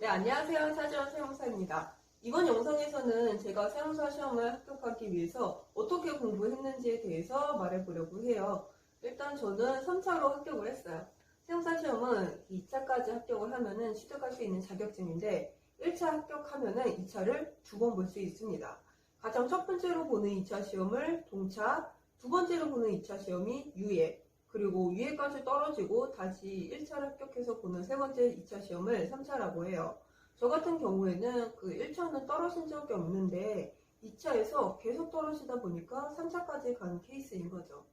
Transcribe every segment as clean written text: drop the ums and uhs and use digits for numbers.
네, 안녕하세요. 차지원 세무사입니다. 이번 영상에서는 제가 세무사 시험을 합격하기 위해서 어떻게 공부했는지에 대해서 말해보려고 해요. 일단 저는 3차로 합격을 했어요. 세무사 시험은 2차까지 합격을 하면은 취득할 수 있는 자격증인데 1차 합격하면은 2차를 2번 볼 수 있습니다. 가장 첫 번째로 보는 2차 시험을 동차, 두 번째로 보는 2차 시험이 유예, 그리고 유예까지 떨어지고 다시 1차를 합격해서 보는 세 번째 2차 시험을 3차라고 해요. 저 같은 경우에는 그 1차는 떨어진 적이 없는데 2차에서 계속 떨어지다 보니까 3차까지 간 케이스인 거죠.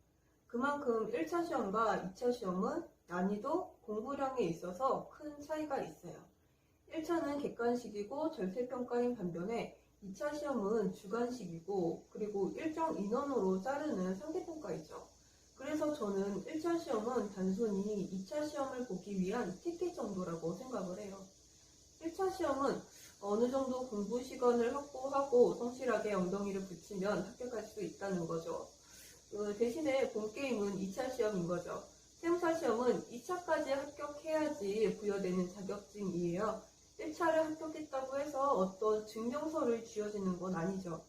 그만큼 1차 시험과 2차 시험은 난이도, 공부량에 있어서 큰 차이가 있어요. 1차는 객관식이고 절대평가인 반면에 2차 시험은 주관식이고 그리고 일정 인원으로 자르는 상대평가이죠. 그래서 저는 1차 시험은 단순히 2차 시험을 보기 위한 티켓 정도라고 생각을 해요. 1차 시험은 어느 정도 공부 시간을 확보하고 성실하게 엉덩이를 붙이면 합격할 수 있다는 거죠. 대신에 본게임은 2차 시험인 거죠. 세무사 시험은 2차까지 합격해야지 부여되는 자격증이에요. 1차를 합격했다고 해서 어떤 증명서를 쥐어지는 건 아니죠.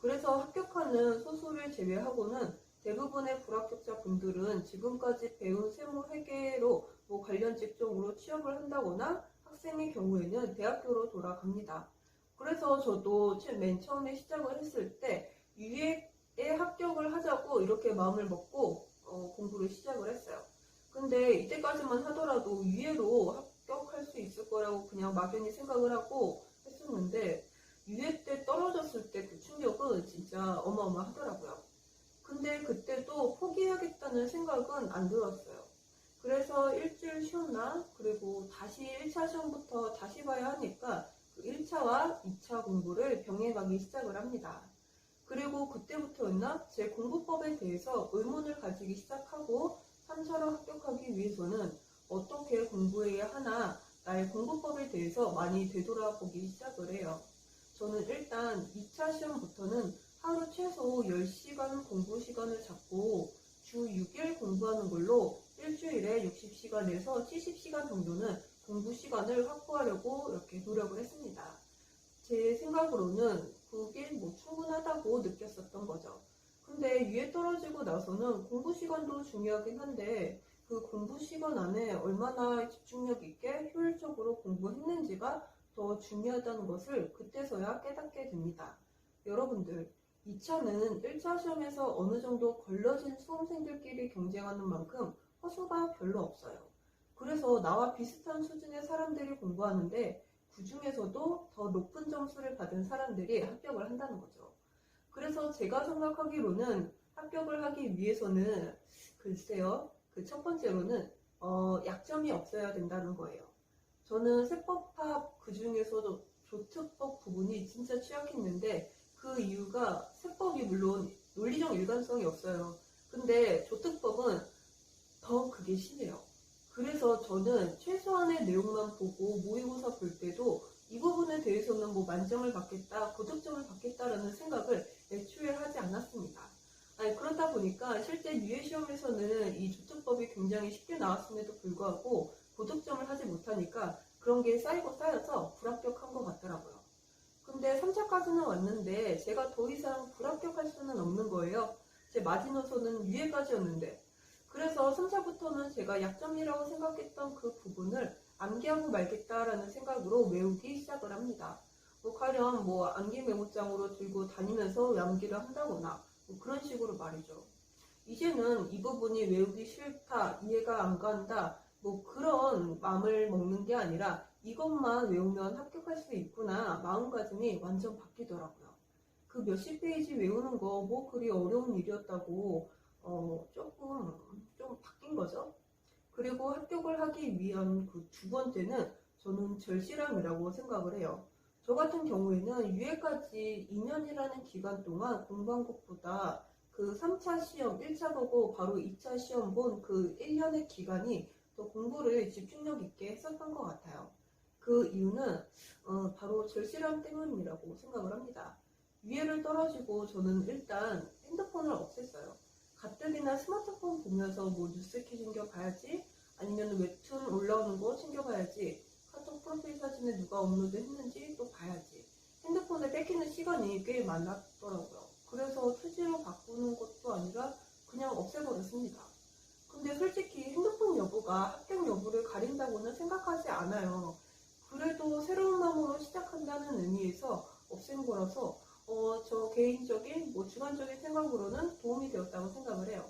그래서 합격하는 소수를 제외하고는 대부분의 불합격자 분들은 지금까지 배운 세무회계로 관련 직종으로 취업을 한다거나 학생의 경우에는 대학교로 돌아갑니다. 그래서 저도 맨 처음에 시작을 했을 때 유예에 합격을 하자고 이렇게 마음을 먹고 공부를 시작을 했어요. 근데 이때까지만 하더라도 유예로 합격할 수 있을 거라고 그냥 막연히 생각을 하고 했었는데 유예 때 떨어졌을 때 그 충격은 진짜 어마어마하더라고요. 근데 그때도 포기해야겠다는 생각은 안 들었어요. 그래서 일주일 쉬었나? 그리고 다시 1차 시험부터 다시 봐야 하니까 그 1차와 2차 공부를 병행하기 시작을 합니다. 그리고 그때부터였나? 제 공부법에 대해서 의문을 가지기 시작하고 3차로 합격하기 위해서는 어떻게 공부해야 하나 나의 공부법에 대해서 많이 되돌아보기 시작을 해요. 저는 일단 2차 시험부터는 하루 최소 10시간 공부 시간을 잡고 주 6일 공부하는 걸로 일주일에 60시간에서 70시간 정도는 공부 시간을 확보하려고 이렇게 노력을 했습니다. 제 생각으로는 그게 충분하다고 느꼈었던 거죠. 근데 위에 떨어지고 나서는 공부 시간도 중요하긴 한데 그 공부 시간 안에 얼마나 집중력 있게 효율적으로 공부했는지가 더 중요하다는 것을 그때서야 깨닫게 됩니다. 여러분들, 2차는 1차 시험에서 어느 정도 걸러진 수험생들끼리 경쟁하는 만큼 허수가 별로 없어요. 그래서 나와 비슷한 수준의 사람들이 공부하는데 그 중에서도 더 높은 점수를 받은 사람들이 합격을 한다는 거죠. 그래서 제가 생각하기로는 합격을 하기 위해서는 글쎄요, 그 첫 번째로는 약점이 없어야 된다는 거예요. 저는 세법합 그 중에서도 조특법 부분이 진짜 취약했는데 그 이유가 세법이 물론 논리적 일관성이 없어요. 근데 조특법은 더 그게 심해요. 그래서 저는 최소한의 내용만 보고 모의고사 볼 때도 이 부분에 대해서는 만점을 받겠다, 고득점을 받겠다라는 생각을 애초에 하지 않았습니다. 그러다 보니까 실제 유예시험에서는 이 조특법이 굉장히 쉽게 나왔음에도 불구하고 고득점을 하지 못하니까 그런 게 쌓이고 쌓여서 불합격한 것 같더라고요. 근데 3차까지는 왔는데 제가 더 이상 불합격할 수는 없는 거예요. 제 마지노선은 유예까지였는데. 그래서 3차부터는 제가 약점이라고 생각했던 그 부분을 암기하고 말겠다라는 생각으로 외우기 시작을 합니다. 가령 암기 메모장으로 들고 다니면서 암기를 한다거나 그런 식으로 말이죠. 이제는 이 부분이 외우기 싫다, 이해가 안 간다, 그런 마음을 먹는 게 아니라 이것만 외우면 합격할 수 있구나 마음가짐이 완전 바뀌더라고요. 그 몇십 페이지 외우는 거 그리 어려운 일이었다고 조금 좀 바뀐 거죠. 그리고 합격을 하기 위한 그 두 번째는 저는 절실함이라고 생각을 해요. 저 같은 경우에는 유예까지 2년이라는 기간 동안 공부한 것보다 그 3차 시험 1차 보고 바로 2차 시험 본 그 1년의 기간이 더 공부를 집중력 있게 했었던 것 같아요. 그 이유는 바로 절실함 때문이라고 생각을 합니다. 유예를 떨어지고 저는 일단 핸드폰을 없앴어요. 가뜩이나 스마트폰 보면서 뉴스 키 챙겨봐야지, 아니면 웹툰 올라오는 거 챙겨봐야지, 카톡 프로필 사진 전에 누가 업로드 했는지 또 봐야지. 핸드폰에 뺏기는 시간이 꽤 많았더라고요. 그래서 퇴지로 바꾸는 것도 아니라 그냥 없애버렸습니다. 근데 솔직히 핸드폰 여부가 합격 여부를 가린다고는 생각하지 않아요. 그래도 새로운 마음으로 시작한다는 의미에서 없앤 거라서 저 개인적인 주관적인 생각으로는 도움이 되었다고 생각을 해요.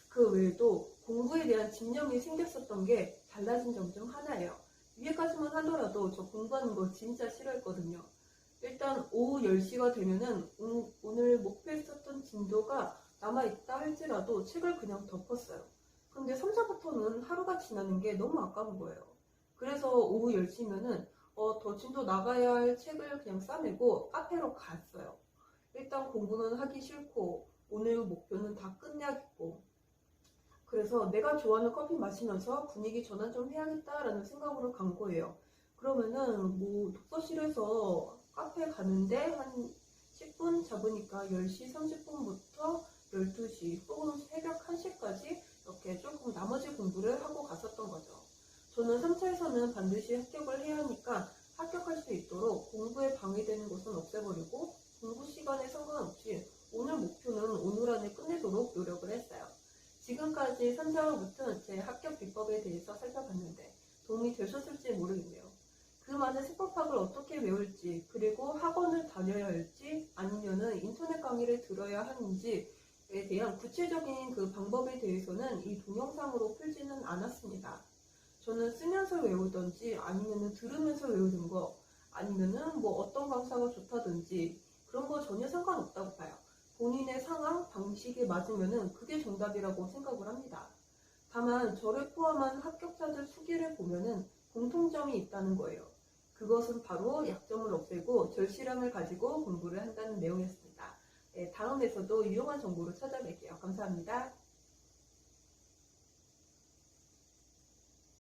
그 외에도 공부에 대한 집념이 생겼었던 게 달라진 점 중 하나예요. 위에까지만 하더라도 저 공부하는 거 진짜 싫어했거든요. 일단 오후 10시가 되면은 오늘 목표했었던 진도가 남아있다 할지라도 책을 그냥 덮었어요. 근데 3, 4부터는 하루가 지나는 게 너무 아까운 거예요. 그래서 오후 10시면은 더 진도 나가야 할 책을 그냥 싸매고 카페로 갔어요. 일단 공부는 하기 싫고 오늘 목표는 다 끝내야겠고 그래서 내가 좋아하는 커피 마시면서 분위기 전환 좀 해야겠다라는 생각으로 간 거예요. 그러면은 독서실에서 카페 가는데 한 10분 잡으니까 10시 30분부터 12시 혹은 새벽 1시까지 이렇게 조금 나머지 공부를 하고 갔었던 거죠. 저는 3차에서는 반드시 합격을 해야 하니까 합격할 수 있도록 공부에 방해되는 것은 없애버리고 공부 시간에 상관없이 오늘 목표는 오늘 안에 끝내도록 노력을 했어요. 지금까지 3, 4월부터 제 합격 비법에 대해서 살펴봤는데 도움이 되셨을지 모르겠네요. 그 많은 세법학을 어떻게 외울지 그리고 학원을 다녀야 할지 아니면은 인터넷 강의를 들어야 하는지에 대한 구체적인 그 방법에 대해서는 이 동영상으로 풀지는 않았습니다. 저는 쓰면서 외우던지 아니면은 들으면서 외우는 거 아니면은 어떤 강사가 좋다든지 그런 거 전혀 상관없다고 봐요. 본인의 상황, 방식에 맞으면은 그게 정답이라고 생각을 합니다. 다만 저를 포함한 합격자들 수기를 보면은 공통점이 있다는 거예요. 그것은 바로 약점을 없애고 절실함을 가지고 공부를 한다는 내용이었습니다. 네, 다음에서도 유용한 정보로 찾아뵐게요. 감사합니다.